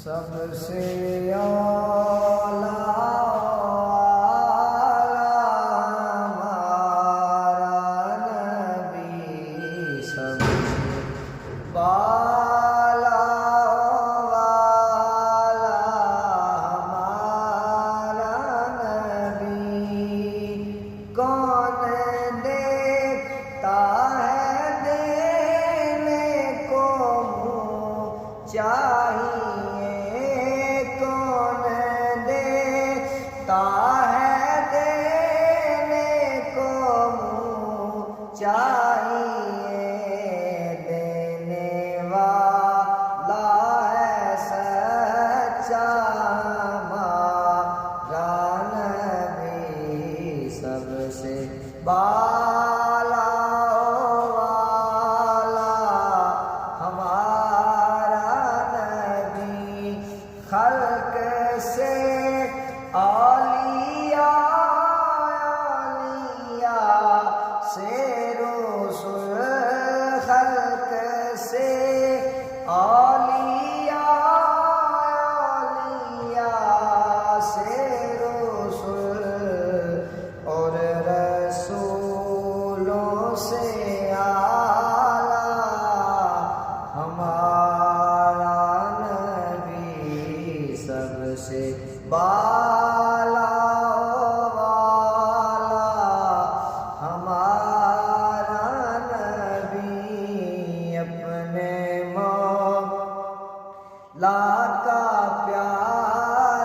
سب سے اعلیٰ ہمارا نبی، سب سے بالا والا ہمارا نبی، کون دیکھتا ہے دینے کو منہ چاہیے، کون دیکھتا ہے دینے کو منہ چاہیے، دینے والا ہے سچا ہمارا نبی، سب سے بالا والا ہمارا نبی، خلق سے اولیاء، اولیاء سے رسول، خلق سے اولیاء، اولیاء سے رسول، اور رسولوں سے اعلیٰ ہمارا نبی، سب سے بالا والا ہمارا نبی، اپنے مولا کا پیارا